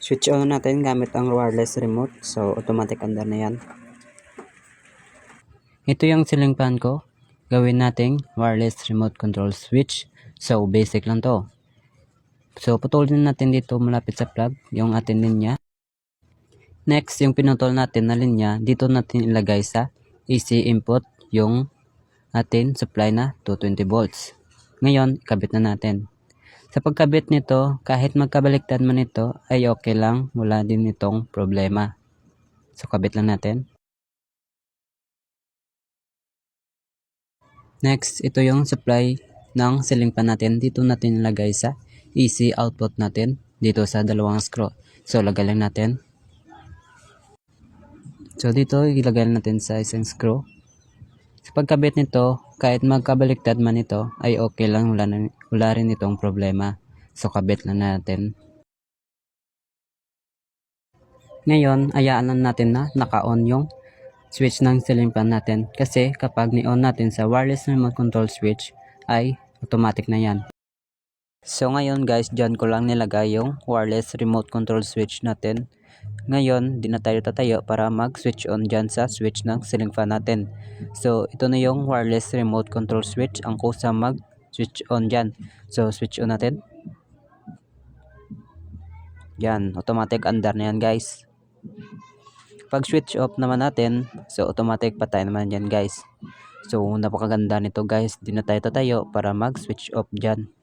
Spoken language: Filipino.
Switch on natin gamit ang wireless remote. So, automatic andar na yan. Ito yung ceiling fan ko. Gawin nating wireless remote control switch. So, basic lang to. So, putulin natin dito malapit sa plug, yung ating linya. Next, yung pinutol natin na linya, dito natin ilagay sa AC input yung ating supply na 220 volts. Ngayon, ikabit na natin. Sa pagkabit nito, kahit magkabaliktad man ito, ay okay lang. Wala din itong problema. So, kabit lang natin. Next, ito yung supply ng ceiling fan natin. Dito natin ilagay sa AC output natin. Dito sa dalawang screw. So, lagay lang natin. So, dito ilagay natin sa isang screw. Sa pagkabit nito, kahit magkabaliktad man ito, ay okay lang. Wala rin itong problema. So, kabit lang natin. Ngayon, ayaan lang natin na naka-on yung switch ng ceiling fan natin. Kasi kapag ni-on natin sa wireless remote control switch, ay automatic na yan. So ngayon guys, dyan ko lang nilagay yung wireless remote control switch natin. Ngayon, di na tayo tatayo para mag-switch on dyan sa switch ng ceiling fan natin. So ito na yung wireless remote control switch. Ang kusa mag-switch on dyan. So switch on natin. Yan, automatic andar na yan guys. Pag switch off naman natin, so automatic patay naman yan guys. So napakaganda nito guys, di na tayo tatayo para mag switch off dyan.